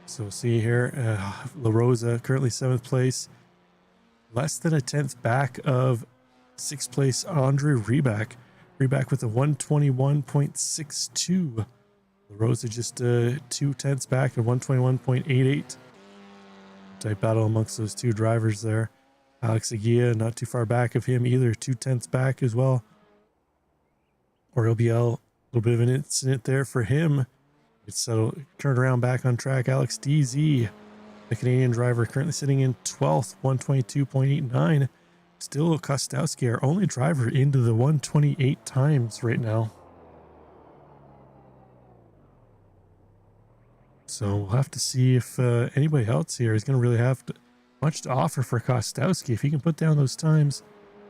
So we'll see here, La Rosa currently 7th place, less than a 10th back of 6th place Andre Reback. Reback with a 121.62. La Rosa just 2/10ths back at 121.88. Tight battle amongst those two drivers there. Alex Aguilla not too far back of him either, 2/10ths back as well. Oriol Biel, a little bit of an incident there for him. It's settled, turned around back on track. Alex DZ, the Canadian driver, currently sitting in 12th, 122.89. Still Kostowski, our only driver into the 128 times right now. So we'll have to see if anybody else here is going to really have much to offer for Kostowski. If he can put down those times,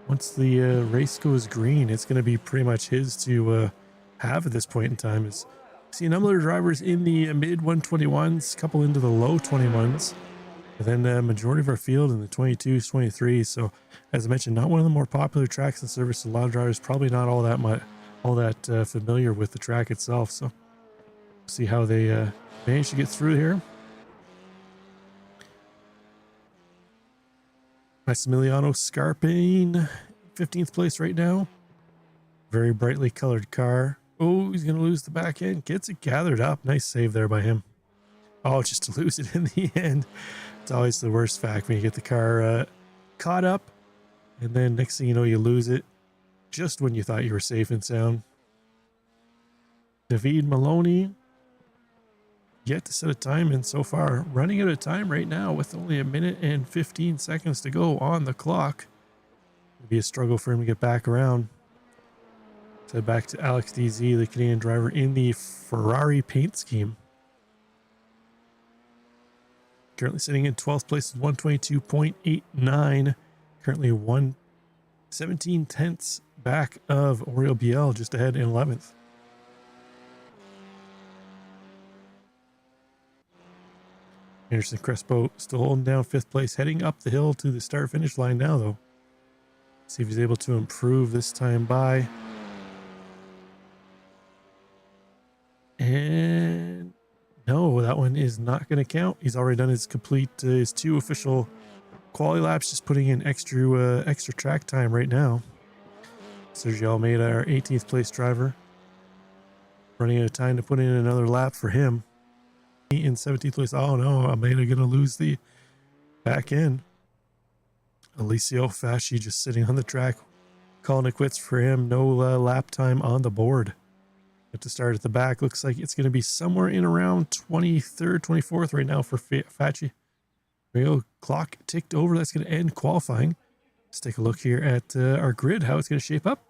once the race goes green, it's going to be pretty much his to have at this point in time. See a number of drivers in the mid 121s, a couple into the low 21s, and then the majority of our field in the 22s, 23s. So as I mentioned, not one of the more popular tracks in service. A lot of drivers probably not all that familiar with the track itself. So see how they manage to get through here. Massimiliano Scarpine, 15th place right now. Very brightly colored car. Oh, he's going to lose the back end. Gets it gathered up. Nice save there by him. Oh, just to lose it in the end. It's always the worst fact when you get the car caught up, and then next thing you know, you lose it just when you thought you were safe and sound. David Maloney, yet to set a time in so far. Running out of time right now with only 1 minute and 15 seconds to go on the clock. It'll be a struggle for him to get back around. So back to Alex DZ, the Canadian driver in the Ferrari paint scheme. Currently sitting in 12th place with 122.89. Currently 17/10ths back of Oriol Biel, just ahead in 11th. Anderson Crespo still holding down 5th place, heading up the hill to the start finish line now though. See if he's able to improve this time by. And no, that one is not going to count. He's already done his his 2 official quali laps, just putting in extra track time right now. Sergio Almeida, our 18th place driver, running out of time to put in another lap for him. In 17th place. Oh no, Almeida going to lose the back end. Alessio Fasci just sitting on the track, calling it quits for him. No lap time on the board. At to start at the back, looks like it's going to be somewhere in around 23rd, 24th right now for Fasci. There we go. Clock ticked over. That's going to end qualifying. Let's take a look here at our grid, how it's going to shape up.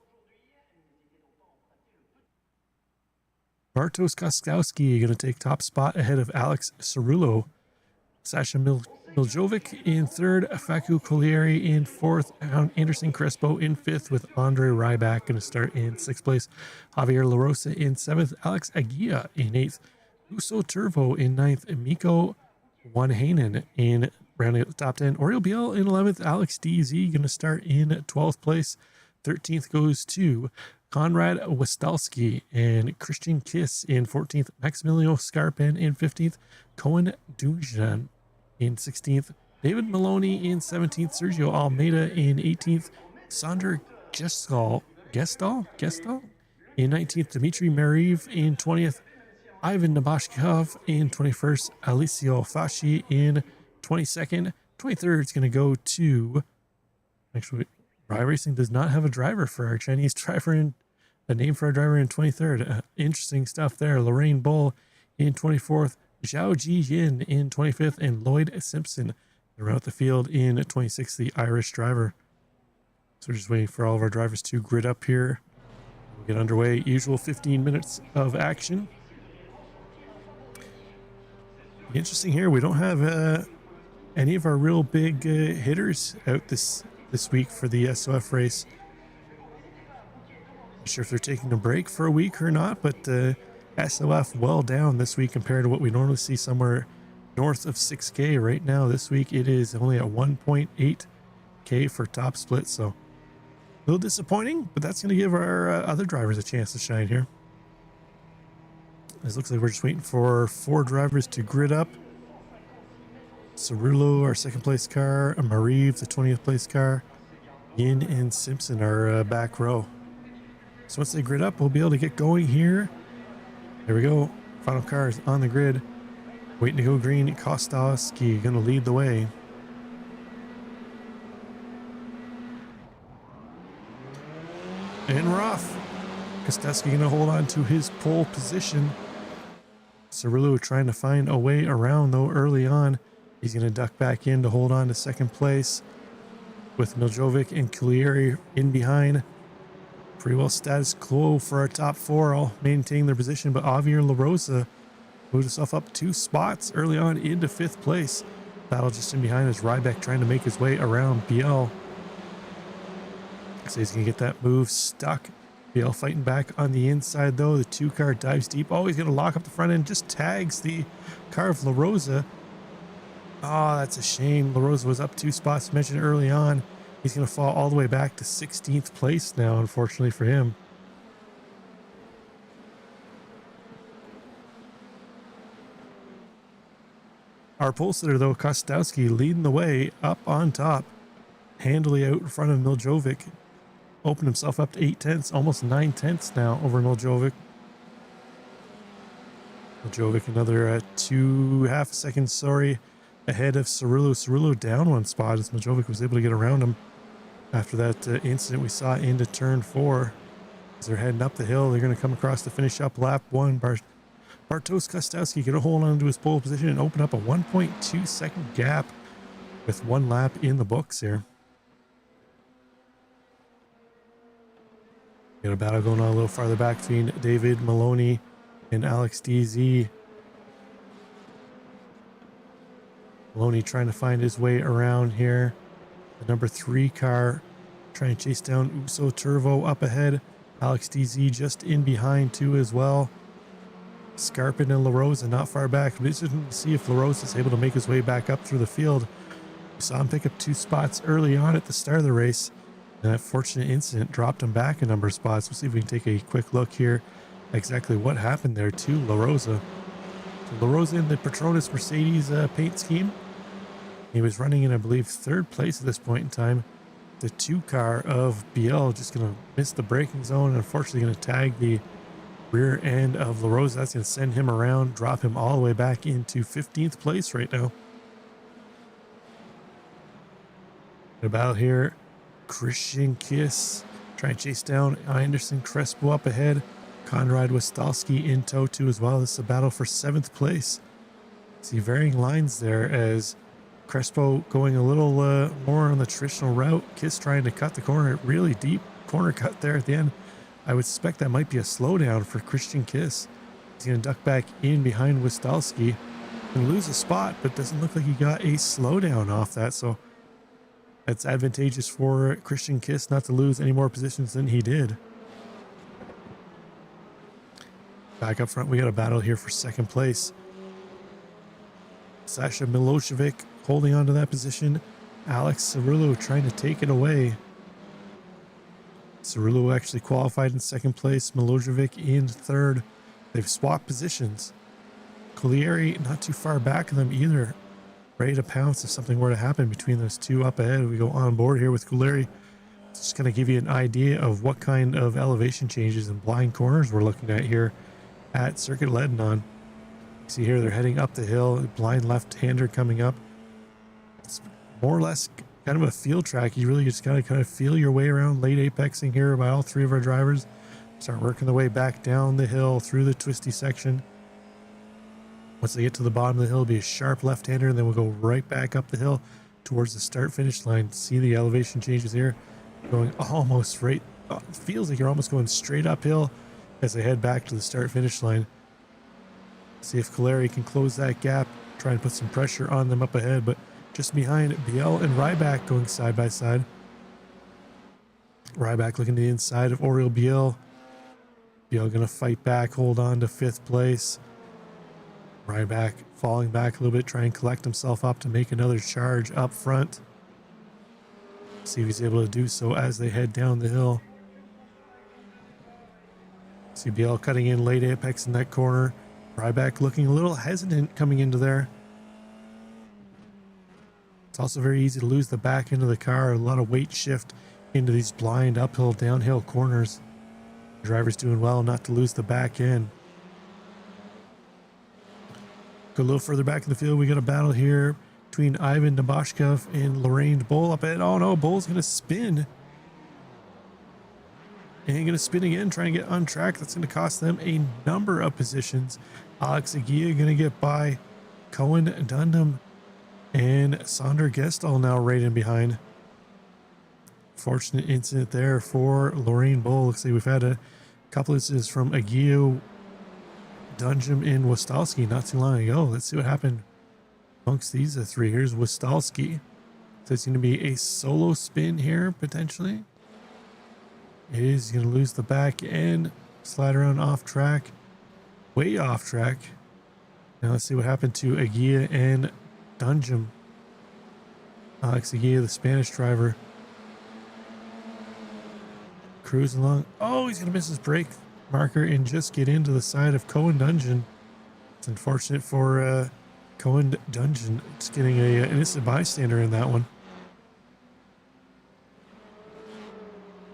Bartosz Kostowski going to take top spot ahead of Alex Cerullo. Sasha Miljovic in 3rd, Facu Collieri in 4th, Anderson Crespo in 5th, with Andre Ryback going to start in 6th place. Javier La Rosa in 7th, Alex Aguilla in 8th, Uso Turvo in 9th, Miko Wanhanen in rounding out the top 10. Oriol Biel in 11th, Alex DZ going to start in 12th place. 13th goes to Konrad Westalski and Christian Kiss in 14th, Maximiliano Scarpin in 15th, Cohen Dunjan in 16th, David Maloney in 17th, Sergio Almeida in 18th, Sander Gestal in 19th, Dmitry Mariv in 20th, Ivan Nabashkov in 21st, Alessio Fasci in 22nd. 23rd is going to go to, actually, iRacing does not have a driver for our Chinese driver in a name for our driver in 23rd. Interesting stuff there. Lorraine Bull in 24th, Zhao Ji Yin in 25th, and Lloyd Simpson throughout the field in 26th, the Irish driver. So we're just waiting for all of our drivers to grid up here. We'll get underway. Usual 15 minutes of action. Interesting here, we don't have any of our real big hitters out this week for the SOF race. Not sure if they're taking a break for a week or not, but SOF well down this week compared to what we normally see somewhere north of 6K. Right now, this week, it is only at 1.8K for top split, so a little disappointing, but that's going to give our other drivers a chance to shine here. It looks like we're just waiting for 4 drivers to grid up. Cerullo, our second place car, Mariv, the 20th place car, Yin and Simpson, our back row. So once they grid up, we'll be able to get going here. There we go. Final car is on the grid. Waiting to go green. Kostowski going to lead the way. And we're off. Kostowski going to hold on to his pole position. Cerullo trying to find a way around though early on. He's going to duck back in to hold on to second place with Miljovic and Culieri in behind. Pretty well status quo for our top four, all maintaining their position, but Javier La Rosa moved himself up 2 spots early on into 5th place. Battle just in behind as Ryback trying to make his way around Biel. So he's going to get that move stuck. Biel fighting back on the inside though. The 2-car dives deep. Oh, he's going to lock up the front end, just tags the car of La Rosa. Oh, that's a shame. La Rosa was up 2 spots, mentioned early on. He's going to fall all the way back to 16th place now, unfortunately for him. Our pole sitter, though, Kostowski, leading the way up on top, handily out in front of Miljovic. Opened himself up to 8/10, almost 9/10 now over Miljovic. Miljovic another 2.5 seconds, sorry, ahead of Cerullo. Cerullo down 1 spot as Miljovic was able to get around him after that incident we saw into turn 4. As they're heading up the hill, they're going to come across to finish up lap 1. Bartosz Kostowski going to hold on to his pole position and open up a 1.2 second gap with 1 lap in the books here. Got a battle going on a little farther back between David Maloney and Alex DZ. Maloney trying to find his way around here. The number 3 car trying to chase down Uso Turvo up ahead. Alex DZ just in behind too as well. Scarpin and La Rosa not far back. But it's just to see if La Rosa is able to make his way back up through the field. We saw him pick up 2 spots early on at the start of the race. And that fortunate incident dropped him back a number of spots. We'll see if we can take a quick look here exactly what happened there to La Rosa. So La Rosa in the Petronas Mercedes paint scheme. He was running in, I believe, 3rd place at this point in time. The 2-car of Biel just going to miss the braking zone and unfortunately going to tag the rear end of La Rosa. That's going to send him around, drop him all the way back into 15th place right now. The battle here. Christian Kiss trying to chase down Anderson Crespo up ahead. Konrad Westalski in tow too as well. This is a battle for 7th place. See varying lines there as Crespo going a little more on the traditional route. Kiss trying to cut the corner, really deep corner cut there at the end. I would suspect that might be a slowdown for Christian Kiss. He's going to duck back in behind Westalski and lose a spot, but doesn't look like he got a slowdown off that. So that's advantageous for Christian Kiss not to lose any more positions than he did. Back up front, we got a battle here for 2nd place. Sasha Milosevic holding on to that position. Alex Cerullo trying to take it away. Cerullo actually qualified in 2nd place. Milosevic in 3rd. They've swapped positions. Culieri not too far back of them either. Ready to pounce if something were to happen between those 2 up ahead. We go on board here with Culieri. It's just going to give you an idea of what kind of elevation changes and blind corners we're looking at here at Circuit LEDENON. See here, they're heading up the hill. Blind left-hander coming up. It's more or less kind of a field track. You really just got to kind of feel your way around, late apexing here by all 3 of our drivers. Start working their way back down the hill through the twisty section. Once they get to the bottom of the hill, it'll be a sharp left-hander, and then we'll go right back up the hill towards the start-finish line. See the elevation changes here, going almost right. Oh, it feels like you're almost going straight uphill as they head back to the start-finish line. See if Culieri can close that gap, try and put some pressure on them up ahead, but just behind Biel and Ryback going side by side. Ryback looking to the inside of Oriol Biel. Biel going to fight back, hold on to 5th place. Ryback falling back a little bit, try and collect himself up to make another charge up front. See if he's able to do so as they head down the hill. See Biel cutting in late apex in that corner. Ryback looking a little hesitant coming into there. It's also very easy to lose the back end of the car. A lot of weight shift into these blind uphill, downhill corners. The driver's doing well not to lose the back end. Go a little further back in the field. We got a battle here between Ivan Nabashkov and Lorraine Bull up ahead. Oh no, Bull's going to spin. And going to spin again, trying to get on track. That's going to cost them a number of positions. Alex Aguirre going to get by Cohen Dundham and Sander Gestall now right in behind. Fortunate incident there for Lorraine Bull. Looks like we've had a couple incidents from Aguirre, Dundham, and Wostalski not too long ago. Let's see what happened amongst these three. Here's Wostalski. So it's going to be a solo spin here, potentially. It is going to lose the back end, slide around off track, way off track. Now let's see what happened to Aguirre and Dundham. Alex Aguirre, the Spanish driver, cruising along. Oh, he's going to miss his brake marker and just get into the side of Cohen Dundham. It's unfortunate for Cohen Dundham. Just getting an innocent bystander in that one.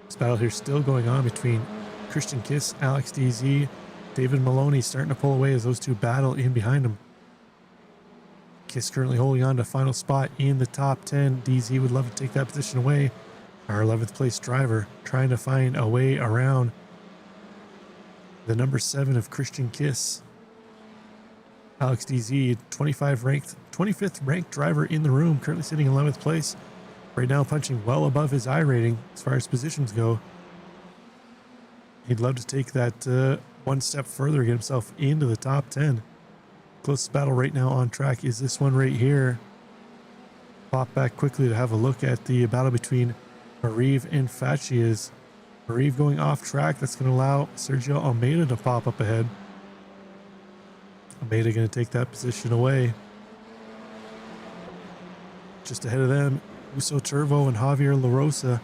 This battle here still going on between Christian Kiss, Alex DZ, David Maloney starting to pull away as those two battle in behind him. Kiss currently holding on to final spot in the top 10. DZ would love to take that position away. Our 11th place driver trying to find a way around the number 7 of Christian Kiss. Alex DZ, 25th ranked driver in the room, currently sitting in 11th place. Right now punching well above his iRating as far as positions go. He'd love to take that one step further, get himself into the top 10. Closest battle right now on track is this one right here. Pop back quickly to have a look at the battle between Mariv and Fachias. Mariv going off track. That's going to allow Sergio Almeida to pop up ahead. Almeida going to take that position away. Just ahead of them, Uso Turvo and Javier La Rosa.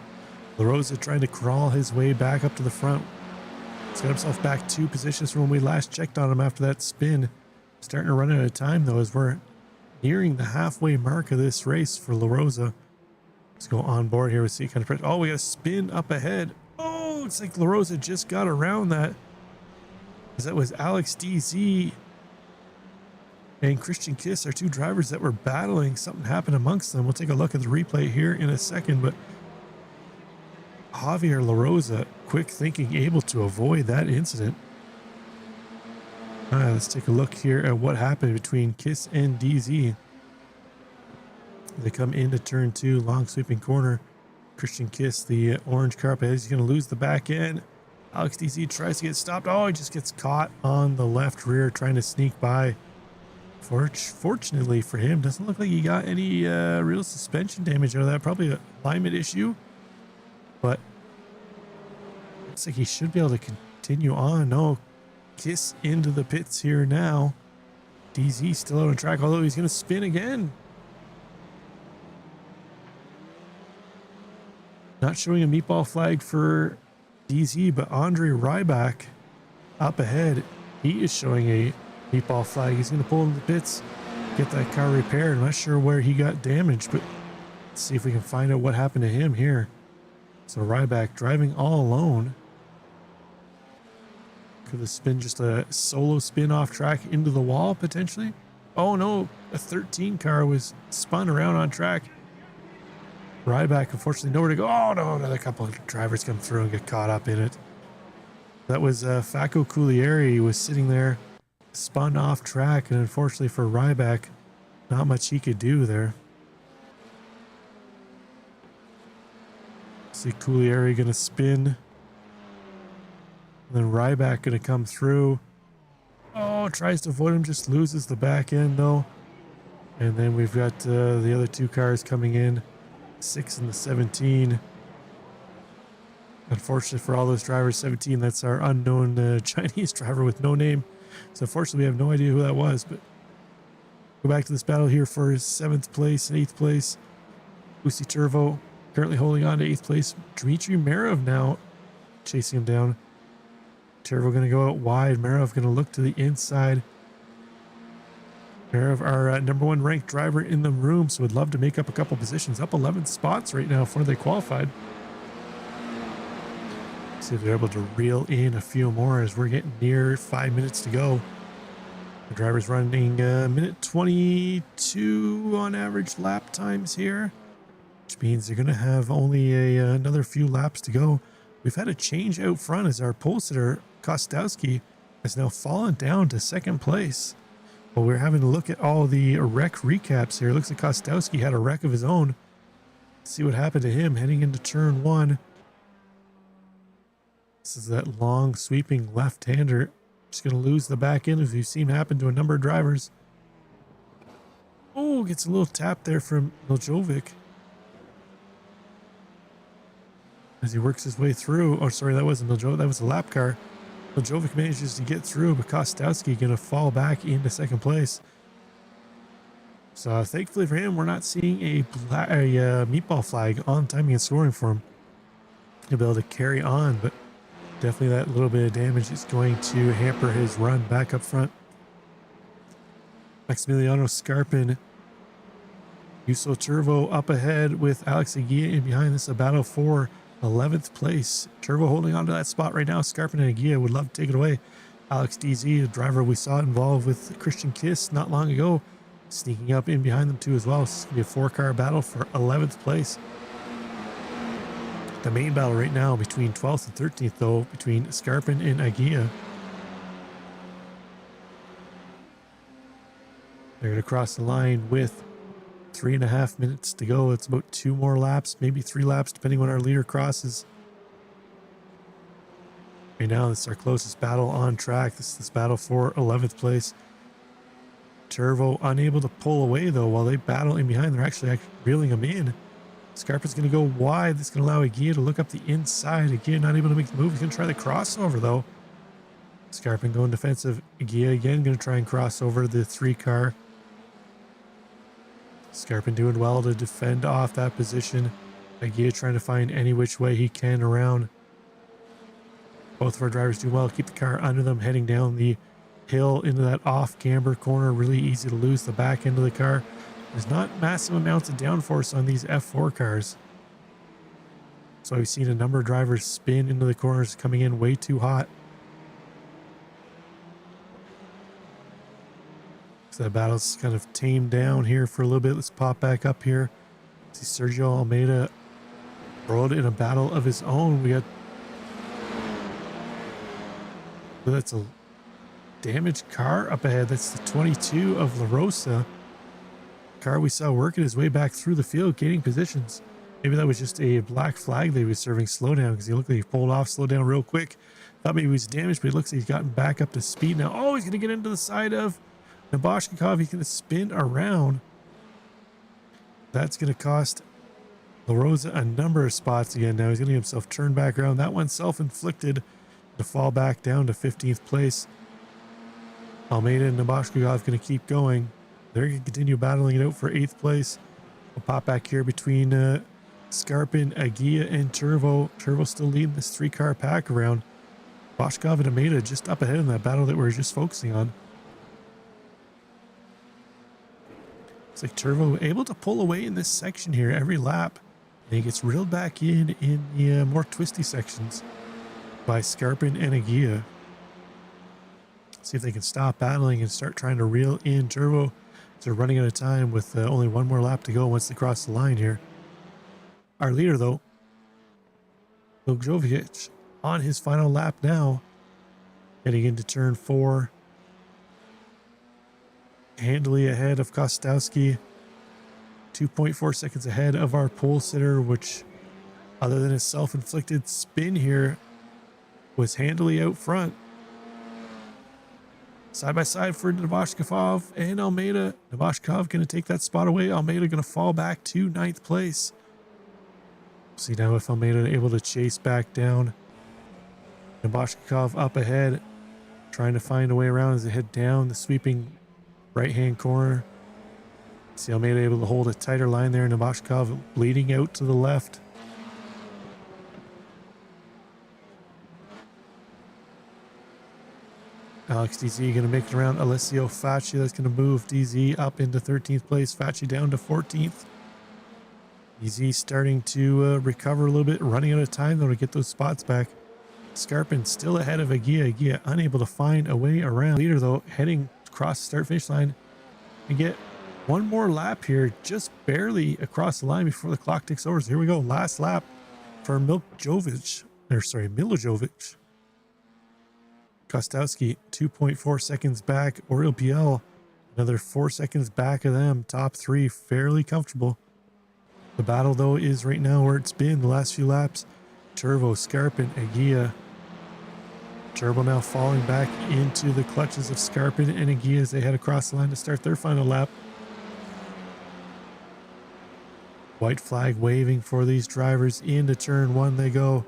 La Rosa trying to crawl his way back up to the front. He's got himself back 2 positions from when we last checked on him after that spin. Starting to run out of time though as we're nearing the halfway mark of this race for La Rosa. Let's go on board here with see kind of pressure. Oh, we got a spin up ahead. Oh, looks like La Rosa just got around that. Because that was Alex DZ and Christian Kiss, our 2 drivers that were battling. Something happened amongst them. We'll take a look at the replay here in a second, but Javier La Rosa, quick thinking, able to avoid that incident. All right, let's take a look here at what happened between Kiss and DZ. They come into turn 2, long sweeping corner. Christian Kiss, the orange carpet, he's going to lose the back end. Alex DZ tries to get stopped. Oh, he just gets caught on the left rear trying to sneak by. Fortunately for him, doesn't look like he got any real suspension damage out of that. Probably an alignment issue, but looks like he should be able to continue on. No, Kiss into the pits here now. DZ still out on track, although he's going to spin again. Not showing a meatball flag for DZ, but Andre Ryback up ahead, he is showing a meatball flag. He's going to pull into the pits, get that car repaired. I'm not sure where he got damaged, but let's see if we can find out what happened to him here. So Ryback driving all alone. Could have been just a solo spin off track into the wall potentially. Oh no, a 13 car was spun around on track. Ryback unfortunately nowhere to go. Oh no, another couple of drivers come through and get caught up in it. That was Faco Culieri was sitting there, spun off track, and unfortunately for Ryback, not much he could do there. See Culieri gonna spin. And then Ryback gonna come through. Oh, tries to avoid him, just loses the back end though. And then we've got the other 2 cars coming in, 6 and the 17. Unfortunate for all those drivers, 17, that's our unknown Chinese driver with no name. So unfortunately, we have no idea who that was. But go back to this battle here for 7th place and 8th place. Usi Turvo currently holding on to 8th place. Dmitry Merov now chasing him down. Turvo going to go out wide. Merov going to look to the inside. Pair of our number one ranked driver in the room, so would love to make up a couple positions. Up 11 spots right now before they qualified. See if they're able to reel in a few more as we're getting near 5 minutes to go. The driver's running minute 22 on average lap times here, which means they're going to have only another few laps to go. We've had a change out front as our pole sitter, Kostowski, has now fallen down to second place. Well, we're having to look at all the wreck recaps here. It looks like Kostowski had a wreck of his own. Let's see what happened to him heading into turn one. This is that long sweeping left-hander. Just going to lose the back end, as we've seen happen to a number of drivers. Oh, gets a little tap there from Miljovic as he works his way through. Oh, sorry, that wasn't Miljovic. That was a lap car. Miljovic manages to get through, but Kostowski going to fall back into second place. So thankfully for him, we're not seeing a meatball flag on timing and scoring for him. He'll be able to carry on, but definitely that little bit of damage is going to hamper his run back up front. Maximiliano Scarpin, Yuso Turvo up ahead with Alex Aguia in behind. This is a battle for 11th place. Turvo holding on to that spot right now. Scarpin and Aguia would love to take it away. Alex DZ, a driver we saw involved with Christian Kiss not long ago, sneaking up in behind them too as well. This is going to be a 4-car battle for 11th place. The main battle right now between 12th and 13th, though, between Scarpin and Aguia. They're going to cross the line with 3.5 minutes to go. It's about 2 more laps, maybe 3 laps, depending when our leader crosses. Right now, this is our closest battle on track. This is this battle for 11th place. Turvo unable to pull away, though, while they battle in behind. They're actually reeling him in. Scarpin's going to go wide. This is going to allow Aguia to look up the inside. Aguia not able to make the move. He's going to try the crossover, though. Scarpin going defensive. Aguia again going to try and cross over the 3-car. Scarpin doing well to defend off that position. Aguia trying to find any which way he can around. Both of our drivers do well to keep the car under them, heading down the hill into that off-camber corner. Really easy to lose the back end of the car. There's not massive amounts of downforce on these F4 cars. So we've seen a number of drivers spin into the corners, coming in way too hot. So that battle's kind of tamed down here for a little bit. Let's pop back up here. See Sergio Almeida rolled in a battle of his own. We got... That's a damaged car up ahead. That's the 22 of La Rosa. Car we saw working his way back through the field, gaining positions. Maybe that was just a black flag they was serving slowdown, because he looked like he pulled off, slowed down real quick. Thought maybe he was damaged, but it looks like he's gotten back up to speed now. Oh, he's going to get into the side of Nabashnikov. He's going to spin around. That's going to cost La Rosa a number of spots again. Now he's going to get himself turned back around. That one's self-inflicted to fall back down to 15th place. Almeida and Nabashnikov going to keep going. They're going to continue battling it out for 8th place. We'll pop back here between Scarpin, Aguia, and Turvo. Turvo still leading this 3-car pack around. Boshkov and Almeida just up ahead in that battle that we're just focusing on. It's like Turvo able to pull away in this section here every lap. And he gets reeled back in the more twisty sections by Scarpin and Aguia. See if they can stop battling and start trying to reel in Turvo. They're running out of time with only 1 more lap to go once they cross the line here. Our leader, though, Miljovic, on his final lap now, heading into turn 4. Handily ahead of Kostowski. 2.4 seconds ahead of our pole sitter, which, other than his self-inflicted spin here, was handily out front. Side by side for Nabashnikov and Almeida. Nabashnikov going to take that spot away. Almeida going to fall back to 9th place. See now if Almeida able to chase back down. Nabashnikov up ahead, trying to find a way around as they head down the sweeping right-hand corner. See Almeida able to hold a tighter line there. Nabashnikov bleeding out to the left. Alex DZ going to make it around Alessio Facci. That's going to move DZ up into 13th place. Facci down to 14th. DZ starting to recover a little bit, running out of time though to get those spots back. Scarpin still ahead of Agia. Agia unable to find a way around. Leader though heading across the start finish line and get one more lap here, just barely across the line before the clock ticks over. So here we go, last lap for Milojovic. Kostowski 2.4 seconds back. Oriol Biel another 4 seconds back of them. Top three fairly comfortable. The battle though is right now where it's been the last few laps. Turbo, Scarpin, Agia. Turbo now falling back into the clutches of Scarpin and Agia as they head across the line to start their final lap. White flag waving for these drivers. Into turn one they go.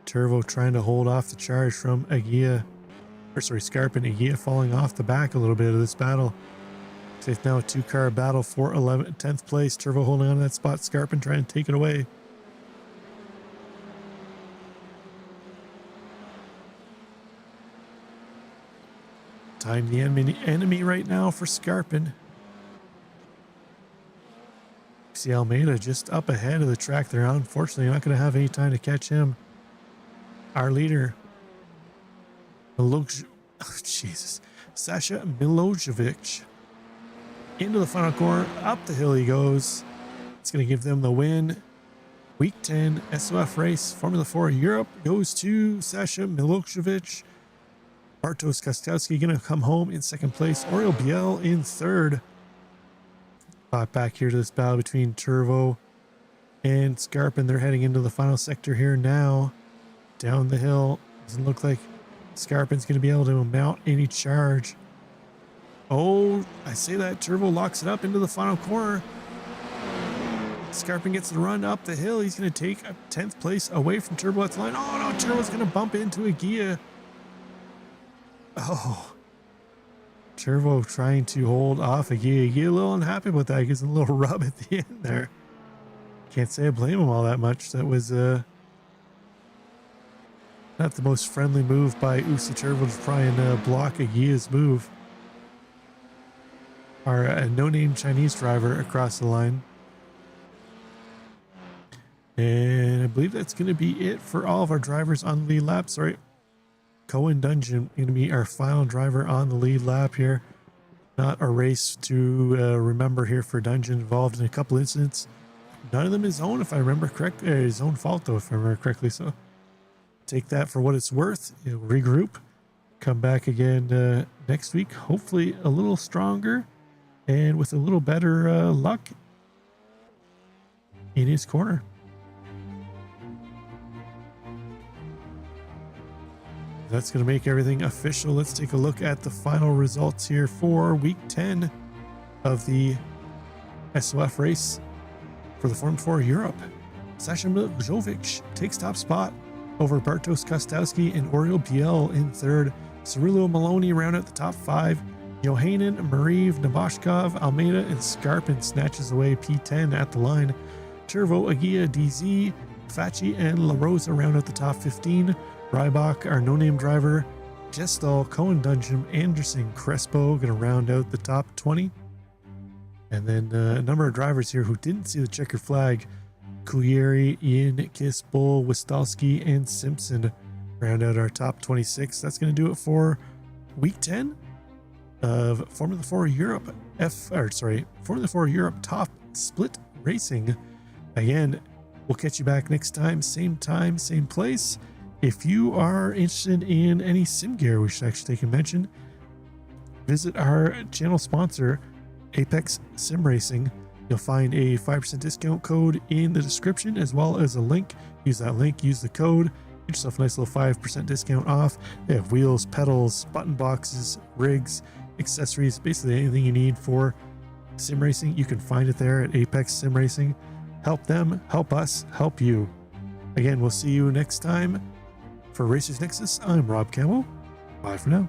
Turbo trying to hold off the charge from Agia. Scarpin. Agia falling off the back a little bit of this battle. So it's now a two-car battle for 10th place. Turbo holding on to that spot. Scarpin trying to take it away. Time the enemy right now for Scarpin. See Almeida just up ahead of the track there. Unfortunately, not going to have any time to catch him. Our leader, Sasha Milojevic. Into the final corner, up the hill he goes. It's going to give them the win. Week 10 SOF race, Formula 4 Europe goes to Sasha Milojevic. Bartosz Kostowski going to come home in second place. Oriol Biel in third. Back here to this battle between Turbo and Scarpin. They're heading into the final sector here now. Down the hill. Doesn't look like Scarpin's going to be able to mount any charge. Oh, I say that. Turbo locks it up into the final corner. Scarpin gets the run up the hill. He's going to take a 10th place away from Turbo at the line. Oh no, Turbo's going to bump into Agia. Oh, Turbo trying to hold off Agia. Agia a little unhappy about that. Gives him a little rub at the end there. Can't say I blame him all that much. That was not the most friendly move by Usi Turbo to try and block Agia's move. Our no-name Chinese driver across the line. And I believe that's going to be it for all of our drivers on the lead lap. Sorry. Cohen Dungeon going to be our final driver on the lead lap here. Not a race to remember here for Dungeon, involved in a couple incidents. None of them his own, if I remember correctly. His own fault, though, if I remember correctly. So take that for what it's worth. He'll regroup. Come back again next week. Hopefully a little stronger and with a little better luck in his corner. That's going to make everything official. Let's take a look at the final results here for week 10 of the SOF race for the Formula 4 Europe. Sasha Milojevic takes top spot over Bartosz Kostowski and Oriol Biel in third. Cirillo Maloney round out the top five. Johanan, Mariv, Nabashkov, Almeida, and Scarpin snatches away P10 at the line. Turbo, Agia, DZ, Facci, and La Rosa round out the top 15. Rybach, our no-name driver, Gestal, Cohen Dungeon, Anderson, Crespo going to round out the top 20. And then a number of drivers here who didn't see the checker flag. Kulieri, Ian, Kispol, Wistowski, and Simpson round out our top 26. That's going to do it for week 10 of Formula 4 Europe. Formula 4 Europe Top Split Racing. Again, we'll catch you back next time, same place. If you are interested in any sim gear, we should actually take a mention. Visit our channel sponsor, Apex Sim Racing. You'll find a 5% discount code in the description as well as a link. Use that link, use the code, get yourself a nice little 5% discount off. They have wheels, pedals, button boxes, rigs, accessories, basically anything you need for sim racing. You can find it there at Apex Sim Racing. Help them, help us, help you. Again, we'll see you next time. For Racers Nexus, I'm Rob Campbell. Bye for now.